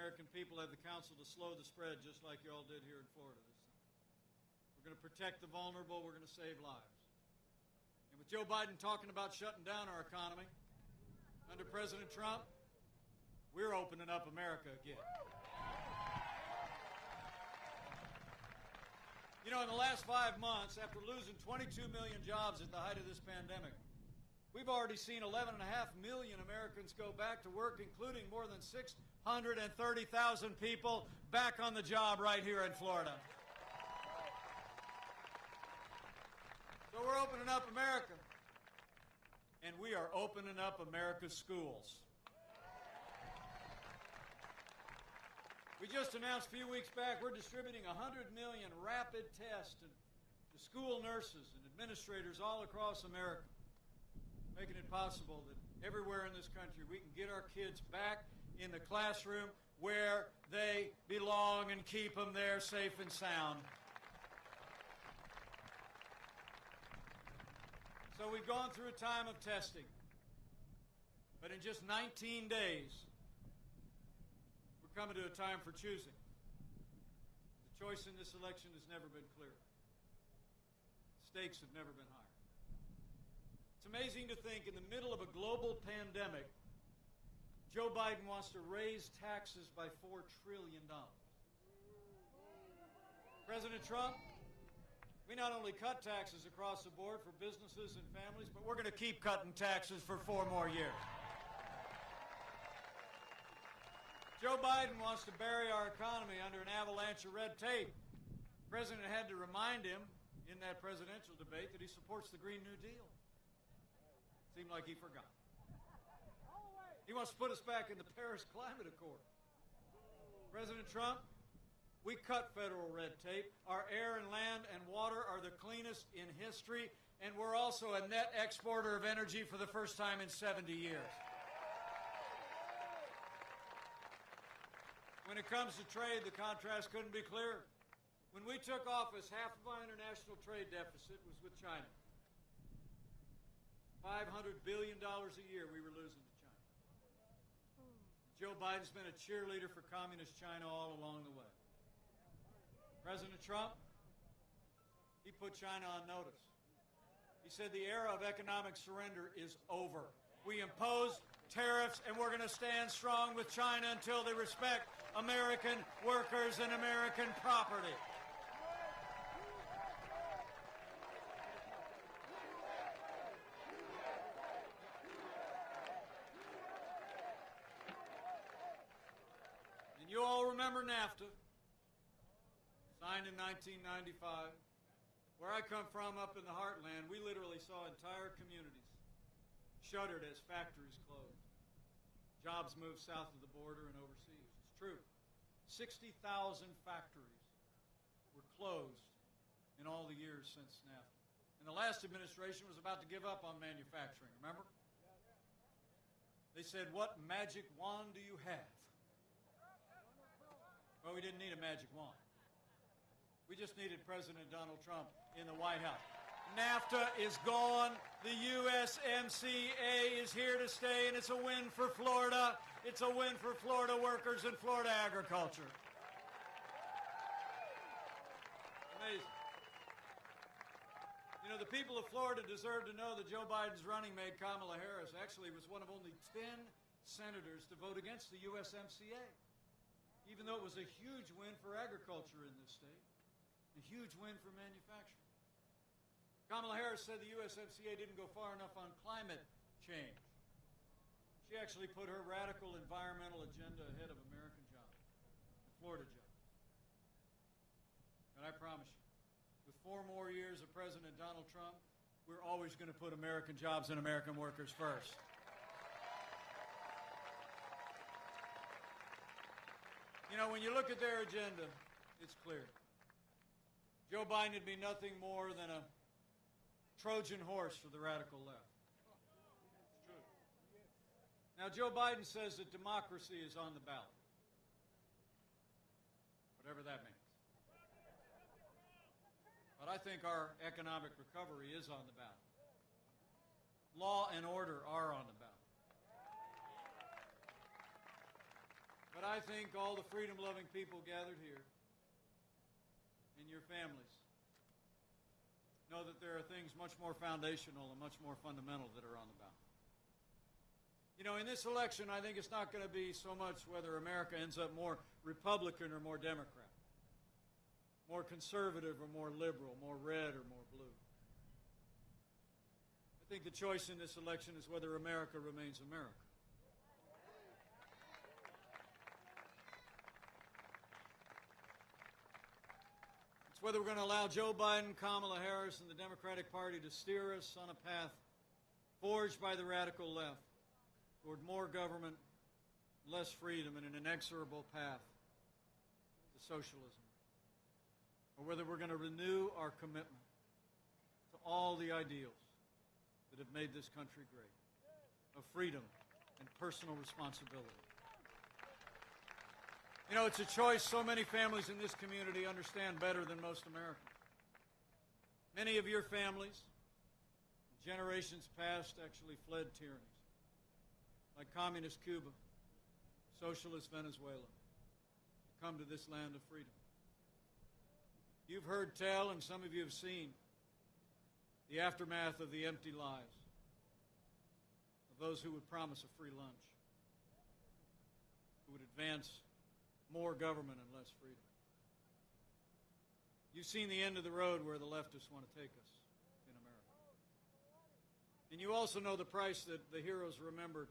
American people have the counsel to slow the spread, just like you all did here in Florida this summer. We're going to protect the vulnerable. We're going to save lives. And with Joe Biden talking about shutting down our economy, under President Trump, we're opening up America again. You know, in the last 5 months, after losing 22 million jobs at the height of this pandemic, we've already seen 11.5 million Americans go back to work, including more than 630,000 people back on the job right here in Florida. So we're opening up America, and we are opening up America's schools. We just announced a few weeks back we're distributing 100 million rapid tests to school nurses and administrators all across America, making it possible that everywhere in this country we can get our kids back in the classroom where they belong and keep them there safe and sound. So we've gone through a time of testing, but in just 19 days, we're coming to a time for choosing. The choice in this election has never been clearer. The stakes have never been higher. It's amazing to think in the middle of a global pandemic, Joe Biden wants to raise taxes by $4 trillion. President Trump, we not only cut taxes across the board for businesses and families, but we're going to keep cutting taxes for 4 more years. Joe Biden wants to bury our economy under an avalanche of red tape. The president had to remind him in that presidential debate that he supports the Green New Deal. Seemed like he forgot. He wants to put us back in the Paris Climate Accord. President Trump, we cut federal red tape. Our air and land and water are the cleanest in history, and we're also a net exporter of energy for the first time in 70 years. When it comes to trade, the contrast couldn't be clearer. When we took office, half of our international trade deficit was with China. $500 billion a year we were losing to China. Joe Biden's been a cheerleader for communist China all along the way. President Trump, he put China on notice. He said the era of economic surrender is over. We imposed tariffs, and we're going to stand strong with China until they respect American workers and American property. And you all remember NAFTA, signed in 1995. Where I come from, up in the heartland, we literally saw entire communities shuttered as factories closed. Jobs moved south of the border and overseas. It's true. 60,000 factories were closed in all the years since NAFTA. And the last administration was about to give up on manufacturing, remember? They said, "What magic wand do you have?" Well, we didn't need a magic wand. We just needed President Donald Trump in the White House. NAFTA is gone. The USMCA is here to stay, and it's a win for Florida. It's a win for Florida workers and Florida agriculture. Amazing. You know, the people of Florida deserve to know that Joe Biden's running mate, Kamala Harris, actually was one of only 10 senators to vote against the USMCA, even though it was a huge win for agriculture in this state, a huge win for manufacturing. Kamala Harris said the USMCA didn't go far enough on climate change. She actually put her radical environmental agenda ahead of American jobs, and Florida jobs. And I promise you, with 4 more years of President Donald Trump, we're always going to put American jobs and American workers first. You know, when you look at their agenda, it's clear. Joe Biden would be nothing more than a Trojan horse for the radical left. It's true. Now, Joe Biden says that democracy is on the ballot, whatever that means. But I think our economic recovery is on the ballot. Law and order are on the ballot. But I think all the freedom-loving people gathered here and your families know that there are things much more foundational and much more fundamental that are on the ballot. You know, in this election, I think it's not going to be so much whether America ends up more Republican or more Democrat, more conservative or more liberal, more red or more blue. I think the choice in this election is whether America remains America. It's whether we're going to allow Joe Biden, Kamala Harris, and the Democratic Party to steer us on a path forged by the radical left toward more government, less freedom, and an inexorable path to socialism. Or whether we're going to renew our commitment to all the ideals that have made this country great, of freedom and personal responsibility. You know, it's a choice so many families in this community understand better than most Americans. Many of your families, generations past, actually fled tyrannies, like communist Cuba, socialist Venezuela, to come to this land of freedom. You've heard tell, and some of you have seen, the aftermath of the empty lies of those who would promise a free lunch, who would advance more government and less freedom. You've seen the end of the road where the leftists want to take us in America. And you also know the price that the heroes remembered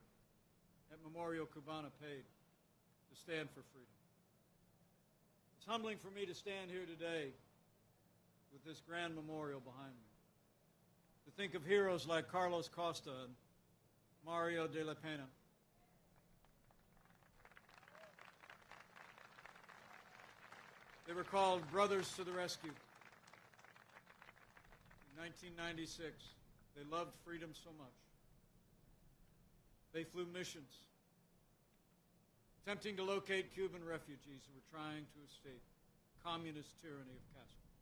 at Memorial Cubana paid to stand for freedom. It's humbling for me to stand here today with this grand memorial behind me, to think of heroes like Carlos Costa and Mario de la Pena. They were called Brothers to the Rescue. In 1996, they loved freedom so much. They flew missions, attempting to locate Cuban refugees who were trying to escape communist tyranny of Castro,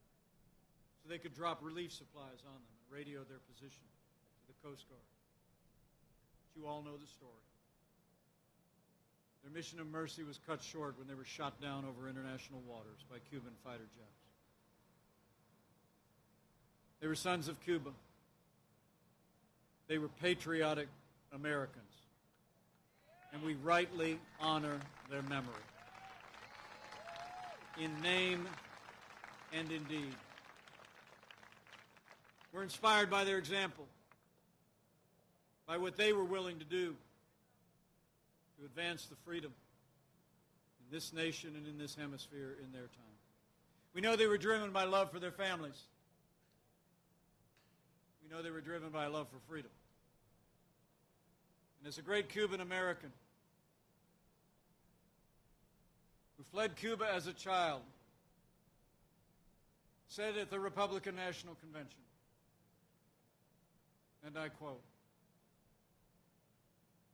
so they could drop relief supplies on them and radio their position to the Coast Guard. But you all know the story. Their mission of mercy was cut short when they were shot down over international waters by Cuban fighter jets. They were sons of Cuba. They were patriotic Americans, and we rightly honor their memory in name and in deed. We're inspired by their example, by what they were willing to do to advance the freedom in this nation and in this hemisphere in their time. We know they were driven by love for their families. We know they were driven by love for freedom. And as a great Cuban American who fled Cuba as a child said at the Republican National Convention, and I quote,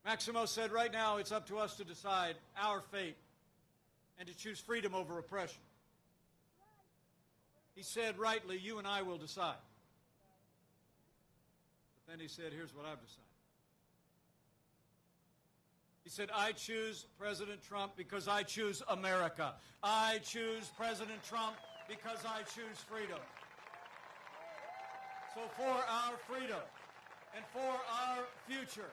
Maximo said, right now it's up to us to decide our fate and to choose freedom over oppression. He said, rightly, you and I will decide. But then he said, here's what I've decided. He said, I choose President Trump because I choose America. I choose President Trump because I choose freedom. So for our freedom and for our future,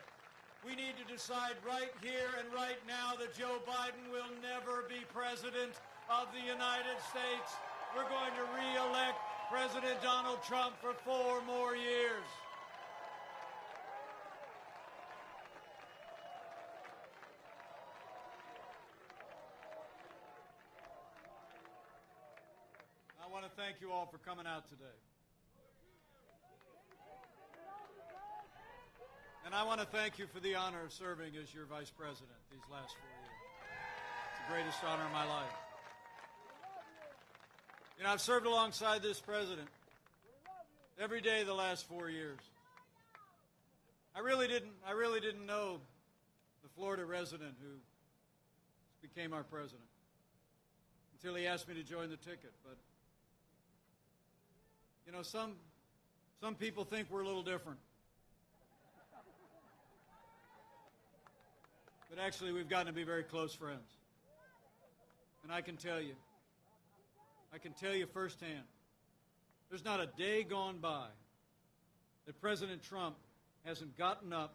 we need to decide right here and right now that Joe Biden will never be president of the United States. We're going to re-elect President Donald Trump for 4 more years. I want to thank you all for coming out today. And I want to thank you for the honor of serving as your vice president these last 4 years. It's the greatest honor of my life. You know, I've served alongside this president every day the last 4 years. I really didn't know the Florida resident who became our president until he asked me to join the ticket. But you know, some people think we're a little different. But actually, we've gotten to be very close friends. And I can tell you firsthand, there's not a day gone by that President Trump hasn't gotten up,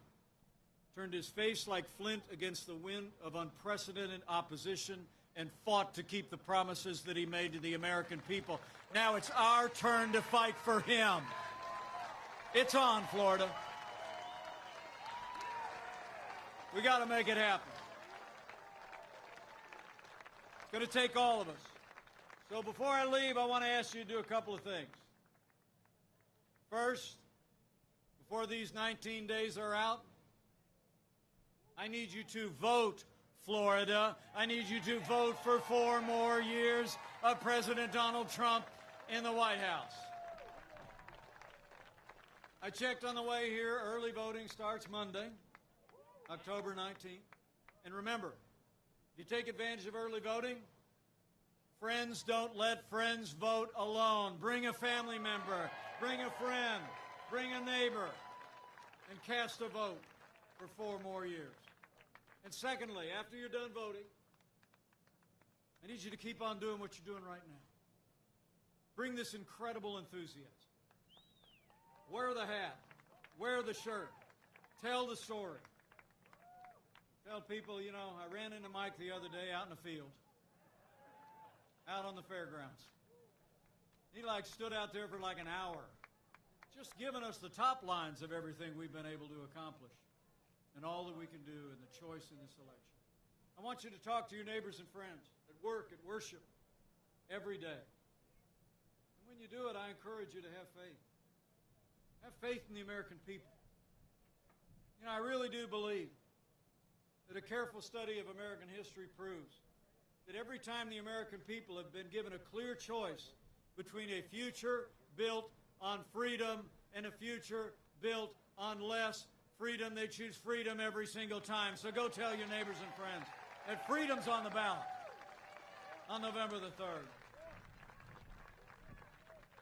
turned his face like flint against the wind of unprecedented opposition, and fought to keep the promises that he made to the American people. Now it's our turn to fight for him. It's on, Florida. We got to make it happen. It's going to take all of us. So before I leave, I want to ask you to do a couple of things. First, before these 19 days are out, I need you to vote, Florida. I need you to vote for 4 more years of President Donald Trump in the White House. I checked on the way here. Early voting starts Monday, October 19th. And remember, if you take advantage of early voting, friends don't let friends vote alone. Bring a family member, bring a friend, bring a neighbor, and cast a vote for 4 more years. And secondly, after you're done voting, I need you to keep on doing what you're doing right now. Bring this incredible enthusiasm. Wear the hat. Wear the shirt. Tell the story. Tell people, you know, I ran into Mike the other day out in the field, out on the fairgrounds. He stood out there for like an hour, just giving us the top lines of everything we've been able to accomplish and all that we can do in the choice in this election. I want you to talk to your neighbors and friends at work, at worship, every day. And when you do it, I encourage you to have faith. Have faith in the American people. You know, I really do believe that a careful study of American history proves that every time the American people have been given a clear choice between a future built on freedom and a future built on less freedom, they choose freedom every single time. So go tell your neighbors and friends that freedom's on the ballot on November the 3rd.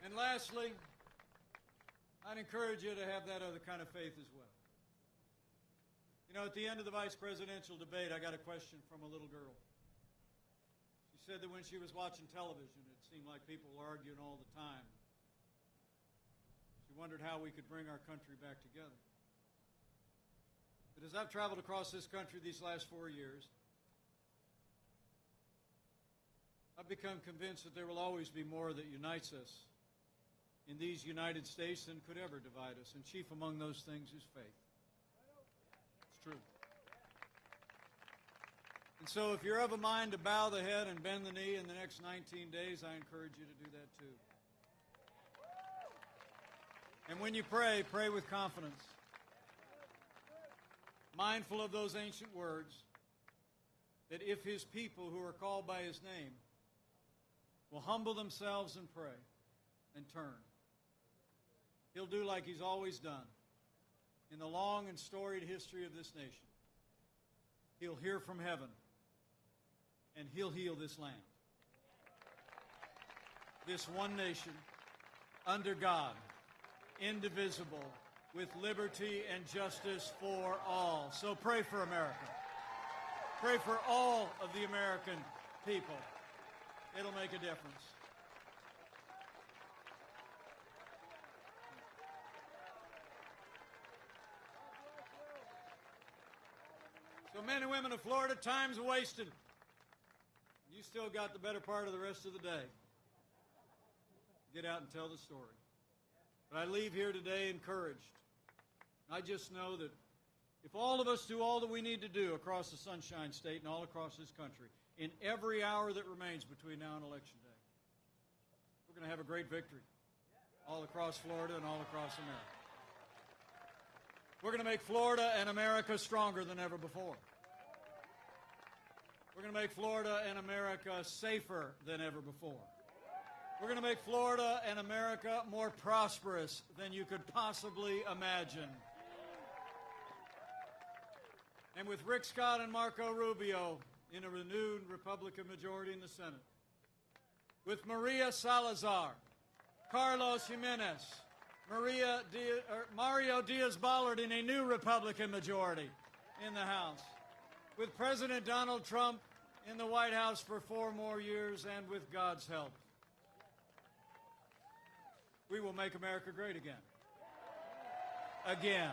And lastly, I'd encourage you to have that other kind of faith as well. You know, at the end of the vice presidential debate, I got a question from a little girl. She said that when she was watching television, it seemed like people were arguing all the time. She wondered how we could bring our country back together. But as I've traveled across this country these last 4 years, I've become convinced that there will always be more that unites us in these United States than could ever divide us. And chief among those things is faith. It's true. And so if you're of a mind to bow the head and bend the knee in the next 19 days, I encourage you to do that too. And when you pray, pray with confidence. Mindful of those ancient words, that if his people who are called by his name will humble themselves and pray and turn, he'll do like he's always done in the long and storied history of this nation. He'll hear from heaven, and he'll heal this land. This one nation, under God, indivisible, with liberty and justice for all. So pray for America. Pray for all of the American people. It'll make a difference. So men and women of Florida, time's wasted. You still got the better part of the rest of the day. Get out and tell the story. But I leave here today encouraged. I just know that if all of us do all that we need to do across the Sunshine State and all across this country, in every hour that remains between now and Election Day, we're going to have a great victory all across Florida and all across America. We're going to make Florida and America stronger than ever before. We're going to make Florida and America safer than ever before. We're going to make Florida and America more prosperous than you could possibly imagine. And with Rick Scott and Marco Rubio in a renewed Republican majority in the Senate, with Maria Salazar, Carlos Jimenez, Mario Diaz-Balart in a new Republican majority in the House, with President Donald Trump in the White House for 4 more years, and with God's help, we will make America great again. Again.